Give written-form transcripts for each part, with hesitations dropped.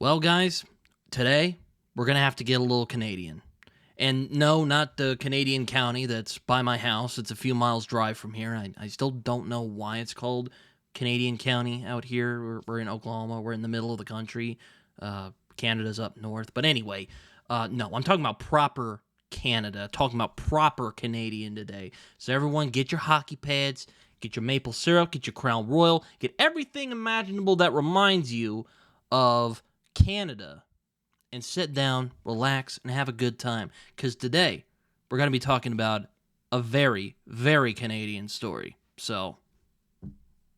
Well, guys, today we're going to have to get a little Canadian. And no, not the Canadian county that's by my house. It's a few miles drive from here. I still don't know why it's called Canadian County out here. We're in Oklahoma. We're in the middle of the country. Canada's up north. But anyway, no, I'm talking about proper Canada, talking about proper Canadian today. So everyone get your hockey pads, get your maple syrup, get your Crown Royal, get everything imaginable that reminds you of Canada, and sit down, relax, and have a good time. Because today, we're going to be talking about a very, very Canadian story. So,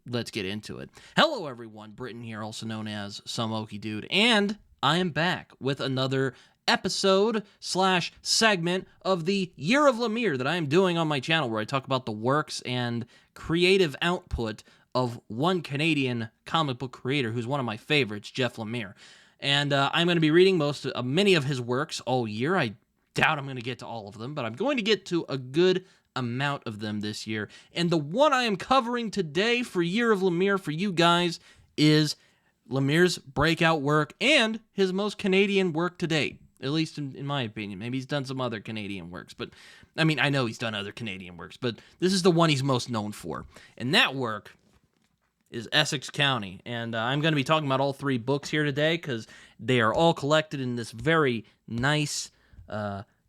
let's get into it. Hello, everyone. Britton here, also known as Some Okie Dude. And I am back with another episode / segment of the Year of Lemire that I am doing on my channel, where I talk about the works and creative output of one Canadian comic book creator who's one of my favorites, Jeff Lemire. And I'm going to be reading many of his works all year. I doubt I'm going to get to all of them, but I'm going to get to a good amount of them this year. And the one I am covering today for Year of Lemire for you guys is Lemire's breakout work and his most Canadian work to date, at least in my opinion. Maybe he's done some other Canadian works, but I mean, I know he's done other Canadian works, but this is the one he's most known for. And that work is Essex County, and I'm going to be talking about all three books here today because they are all collected in this very nice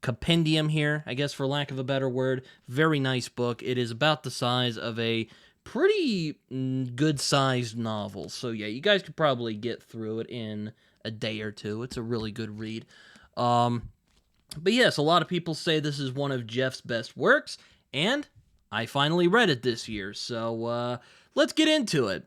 compendium here, I guess for lack of a better word. Very nice book. It is about the size of a pretty good-sized novel, so yeah, you guys could probably get through it in a day or two. It's a really good read. But yes, a lot of people say this is one of Jeff's best works, and I finally read it this year, so let's get into it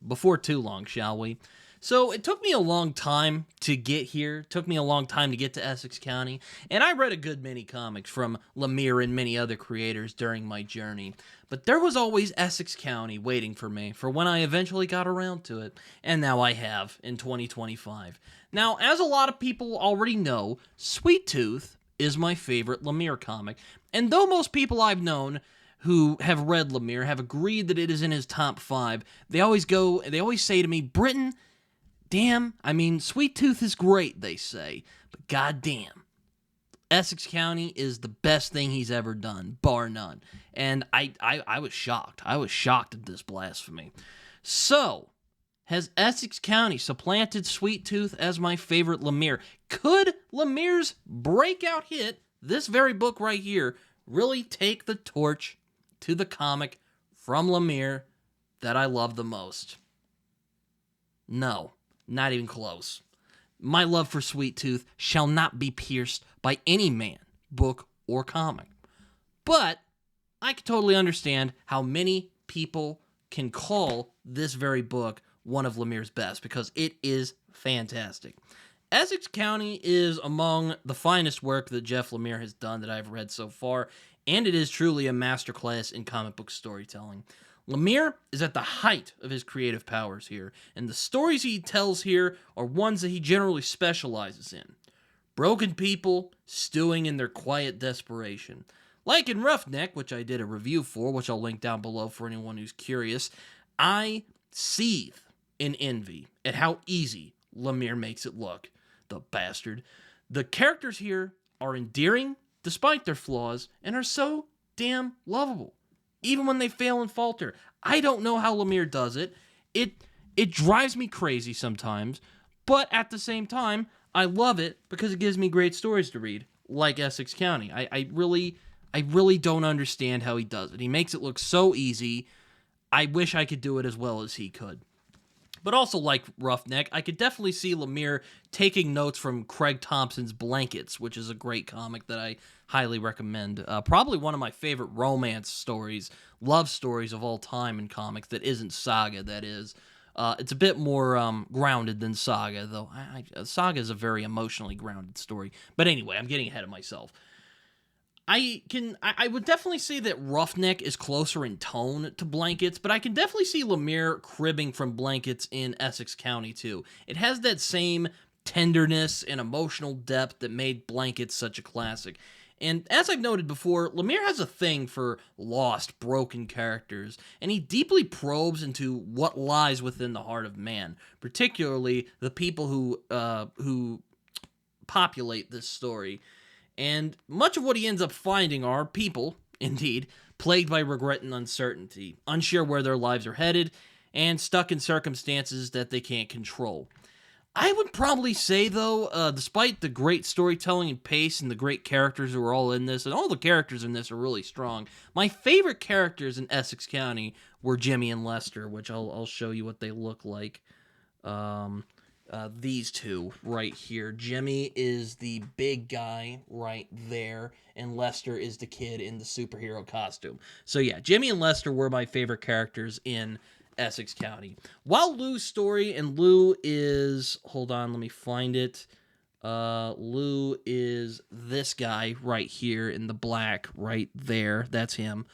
before too long, shall we? So it took me a long time to get here. It took me a long time to get to Essex County, and I read a good many comics from Lemire and many other creators during my journey. But there was always Essex County waiting for me for when I eventually got around to it, and now I have in 2025. Now, as a lot of people already know, Sweet Tooth is my favorite Lemire comic, and though most people I've known who have read Lemire have agreed that it is in his top 5, they always say to me, Britton, damn, I mean, Sweet Tooth is great, they say, but goddamn, Essex County is the best thing he's ever done, bar none. And I was shocked. I was shocked at this blasphemy. So, has Essex County supplanted Sweet Tooth as my favorite Lemire? Could Lemire's breakout hit, this very book right here, really take the torch to the comic from Lemire that I love the most? No, not even close. My love for Sweet Tooth shall not be pierced by any man, book, or comic. But I can totally understand how many people can call this very book one of Lemire's best, because it is fantastic. Essex County is among the finest work that Jeff Lemire has done that I've read so far, and it is truly a masterclass in comic book storytelling. Lemire is at the height of his creative powers here, and the stories he tells here are ones that he generally specializes in. Broken people stewing in their quiet desperation. Like in Roughneck, which I did a review for, which I'll link down below for anyone who's curious, I seethe in envy at how easy Lemire makes it look. The bastard. The characters here are endearing, despite their flaws, and are so damn lovable, even when they fail and falter. I don't know how Lemire does it. It drives me crazy sometimes, but at the same time, I love it because it gives me great stories to read, like Essex County. I really don't understand how he does it. He makes it look so easy. I wish I could do it as well as he could. But also, like Roughneck, I could definitely see Lemire taking notes from Craig Thompson's Blankets, which is a great comic that I highly recommend. Probably one of my favorite romance stories, love stories of all time in comics that isn't Saga, that is. It's a bit more grounded than Saga, though. Saga is a very emotionally grounded story. But anyway, I'm getting ahead of myself. I would definitely say that Roughneck is closer in tone to Blankets, but I can definitely see Lemire cribbing from Blankets in Essex County too. It has that same tenderness and emotional depth that made Blankets such a classic. And as I've noted before, Lemire has a thing for lost, broken characters, and he deeply probes into what lies within the heart of man, particularly the people who populate this story. And much of what he ends up finding are people, indeed, plagued by regret and uncertainty, unsure where their lives are headed, and stuck in circumstances that they can't control. I would probably say, though, despite the great storytelling and pace and the great characters who are all in this, and all the characters in this are really strong, my favorite characters in Essex County were Jimmy and Lester, which I'll show you what they look like. These two right here. Jimmy is the big guy right there, and Lester is the kid in the superhero costume. So yeah, Jimmy and Lester were my favorite characters in Essex County. While Lou's story, and Lou is, hold on, let me find it. Lou is this guy right here in the black right there. That's him.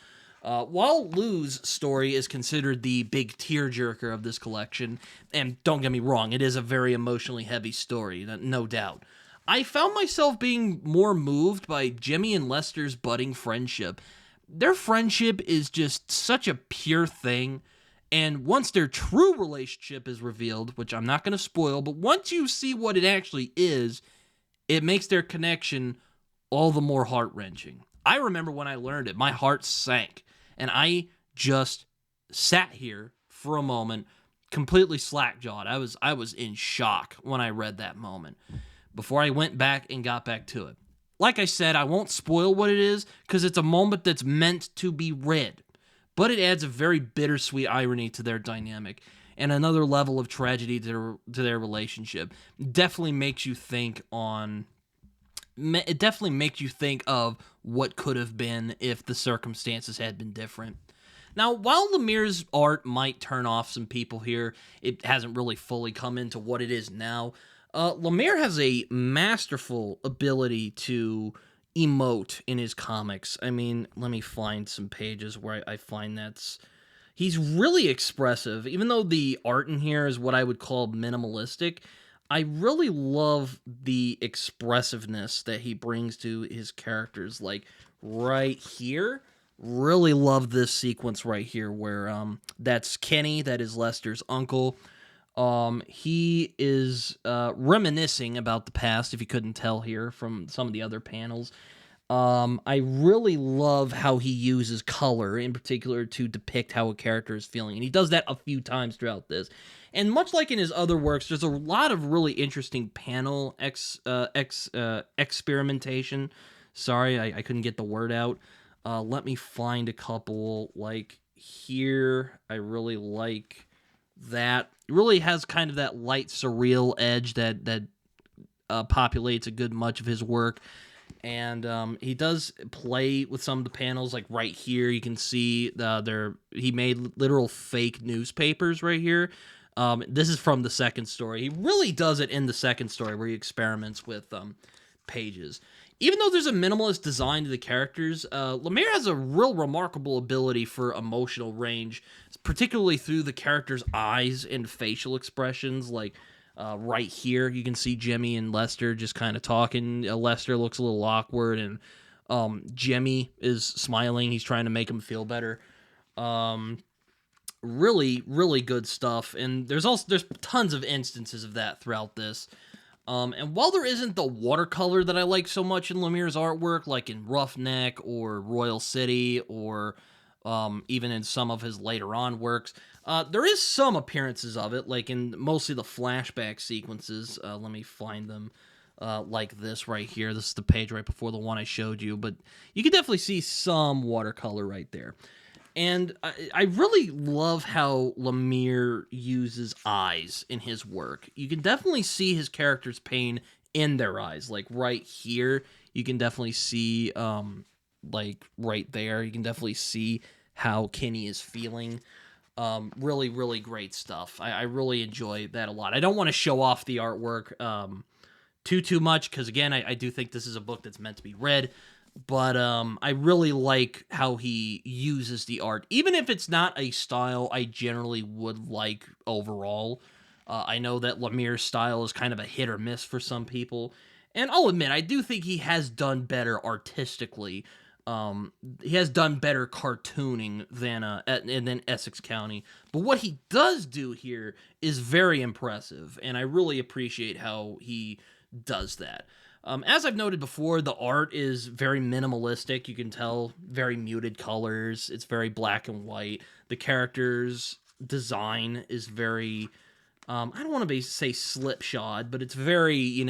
While Lou's story is considered the big tearjerker of this collection, and don't get me wrong, it is a very emotionally heavy story, no doubt, I found myself being more moved by Jimmy and Lester's budding friendship. Their friendship is just such a pure thing, and once their true relationship is revealed, which I'm not going to spoil, but once you see what it actually is, it makes their connection all the more heart-wrenching. I remember when I learned it, my heart sank. And I just sat here for a moment, completely slack-jawed. I was in shock when I read that moment, before I went back and got back to it. Like I said, I won't spoil what it is, because it's a moment that's meant to be read. But it adds a very bittersweet irony to their dynamic, and another level of tragedy to their relationship. It definitely makes you think of what could have been if the circumstances had been different. Now, while Lemire's art might turn off some people here, it hasn't really fully come into what it is now. Lemire has a masterful ability to emote in his comics. I mean, let me find some pages where I find he's really expressive. Even though the art in here is what I would call minimalistic, I really love the expressiveness that he brings to his characters. Like, right here, really love this sequence right here where that's Kenny, that is Lester's uncle. He is reminiscing about the past, if you couldn't tell here from some of the other panels. I really love how he uses color, in particular, to depict how a character is feeling. And he does that a few times throughout this. And much like in his other works, there's a lot of really interesting panel experimentation. Sorry, I couldn't get the word out. Let me find a couple. Like here, I really like that. It really has kind of that light, surreal edge that populates a good much of his work. And he does play with some of the panels, like right here. You can see he made literal fake newspapers right here. This is from the second story. He really does it in the second story where he experiments with pages. Even though there's a minimalist design to the characters, Lemire has a real remarkable ability for emotional range, particularly through the characters' eyes and facial expressions. Like right here, you can see Jimmy and Lester just kind of talking. Lester looks a little awkward, and Jimmy is smiling. He's trying to make him feel better. Really, really good stuff. And there's tons of instances of that throughout this. And while there isn't the watercolor that I like so much in Lemire's artwork, like in Roughneck or Royal City, or even in some of his later on works, there is some appearances of it, like in mostly the flashback sequences. Let me find them. Like this right here. This is the page right before the one I showed you, but you can definitely see some watercolor right there. And I really love how Lemire uses eyes in his work. You can definitely see his character's pain in their eyes. Like right here, you can definitely see, like right there, you can definitely see how Kenny is feeling. Really, really great stuff. I really enjoy that a lot. I don't want to show off the artwork too much, because again, I do think this is a book that's meant to be read. But I really like how he uses the art, even if it's not a style I generally would like overall. I know that Lemire's style is kind of a hit or miss for some people, And I'll admit, I do think he has done better artistically. He has done better cartooning than Essex County. But what he does do here is very impressive, and I really appreciate how he does that. As I've noted before, the art is very minimalistic. You can tell very muted colors. It's very black and white. The characters' design is very, I don't want to say slipshod, but it's very,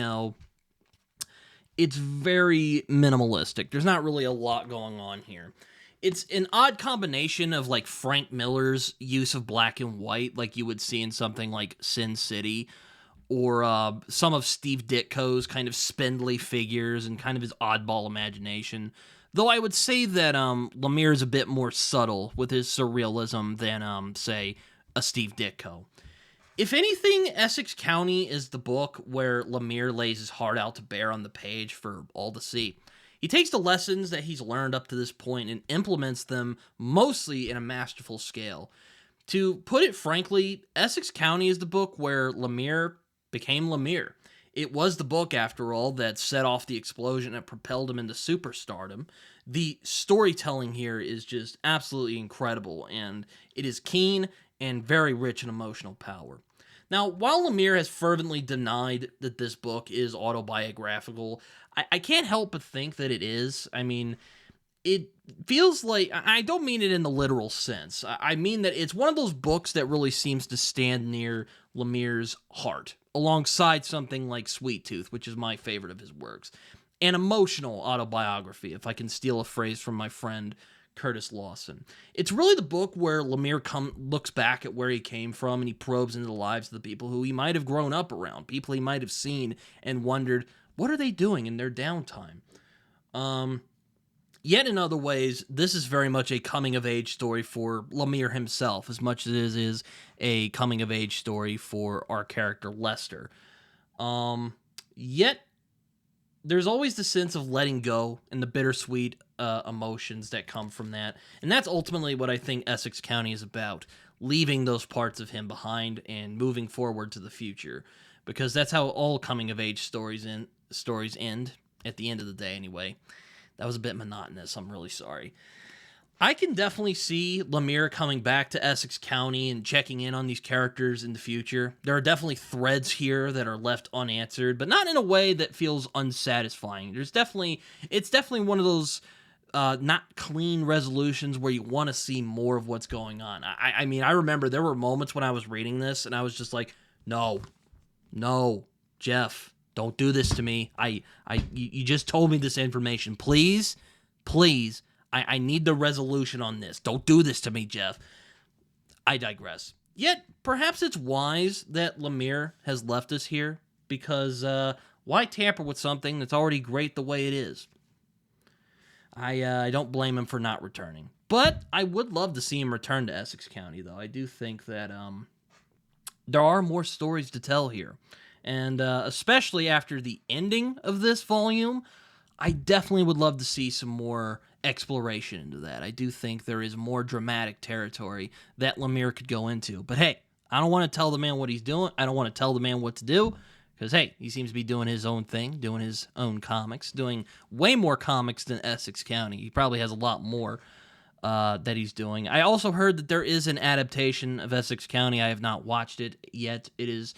it's very minimalistic. There's not really a lot going on here. It's an odd combination of like Frank Miller's use of black and white, like you would see in something like Sin City, or some of Steve Ditko's kind of spindly figures and kind of his oddball imagination. Though I would say that Lemire is a bit more subtle with his surrealism than, say, a Steve Ditko. If anything, Essex County is the book where Lemire lays his heart out to bear on the page for all to see. He takes the lessons that he's learned up to this point and implements them mostly in a masterful scale. To put it frankly, Essex County is the book where Lemire became Lemire. It was the book, after all, that set off the explosion that propelled him into superstardom. The storytelling here is just absolutely incredible, and it is keen and very rich in emotional power. Now, while Lemire has fervently denied that this book is autobiographical, I can't help but think that it is. I mean, it feels like, I don't mean it in the literal sense. I mean that it's one of those books that really seems to stand near Lemire's heart, alongside something like Sweet Tooth, which is my favorite of his works. An emotional autobiography, if I can steal a phrase from my friend Curtis Lawson. It's really the book where Lemire looks back at where he came from, and he probes into the lives of the people who he might have grown up around, people he might have seen and wondered, what are they doing in their downtime? Yet in other ways, this is very much a coming-of-age story for Lemire himself, as much as it is a coming-of-age story for our character Lester. Yet, there's always the sense of letting go and the bittersweet emotions that come from that. And that's ultimately what I think Essex County is about, leaving those parts of him behind and moving forward to the future. Because that's how all coming-of-age stories end, at the end of the day anyway. That was a bit monotonous, I'm really sorry. I can definitely see Lemire coming back to Essex County and checking in on these characters in the future. There are definitely threads here that are left unanswered, but not in a way that feels unsatisfying. It's definitely one of those not clean resolutions where you want to see more of what's going on. I mean, I remember there were moments when I was reading this and I was just like, no, Jeff, don't do this to me. You just told me this information. Please. I need the resolution on this. Don't do this to me, Jeff. I digress. Yet, perhaps it's wise that Lemire has left us here, because why tamper with something that's already great the way it is? I don't blame him for not returning. But I would love to see him return to Essex County, though. I do think that there are more stories to tell here. And especially after the ending of this volume, I definitely would love to see some more exploration into that. I do think there is more dramatic territory that Lemire could go into. But hey, I don't want to tell the man what he's doing. I don't want to tell the man what to do, because hey, he seems to be doing his own thing, doing his own comics, doing way more comics than Essex County. He probably has a lot more that he's doing. I also heard that there is an adaptation of Essex County. I have not watched it yet. It is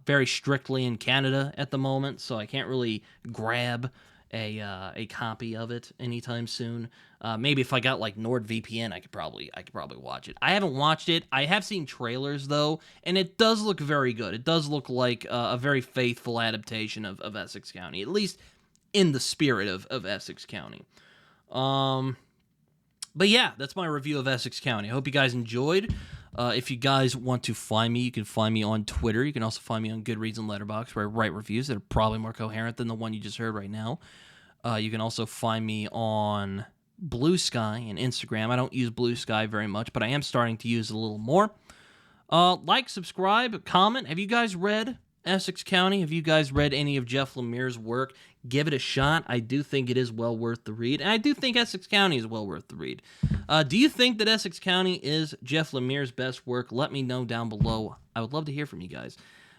very strictly in Canada at the moment, so I can't really grab a copy of it anytime soon. Maybe if I got like NordVPN, I could probably watch it. I haven't watched it. I have seen trailers though, and it does look very good. It does look like a very faithful adaptation of Essex County, at least in the spirit of Essex County. But yeah, that's my review of Essex County. I hope you guys enjoyed. If you guys want to find me, you can find me on Twitter. You can also find me on Goodreads and Letterboxd, where I write reviews that are probably more coherent than the one you just heard right now. You can also find me on Blue Sky and Instagram. I don't use Blue Sky very much, but I am starting to use it a little more. Like, subscribe, comment. Have you guys read Essex County? Have you guys read any of Jeff Lemire's work? Give it a shot. I do think it is well worth the read, and I do think Essex County is well worth the read. Do you think that Essex County is Jeff Lemire's best work? Let me know down below. I would love to hear from you guys.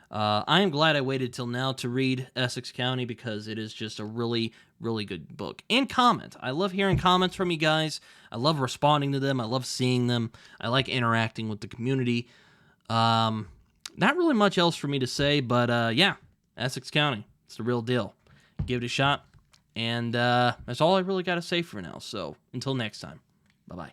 I am glad I waited till now to read Essex County because it is just a really, really good book. And comment. I love hearing comments from you guys. I love responding to them. I love seeing them. I like interacting with the community. Not really much else for me to say, but yeah, Essex County. It's the real deal. Give it a shot. And that's all I really got to say for now. So until next time, bye-bye.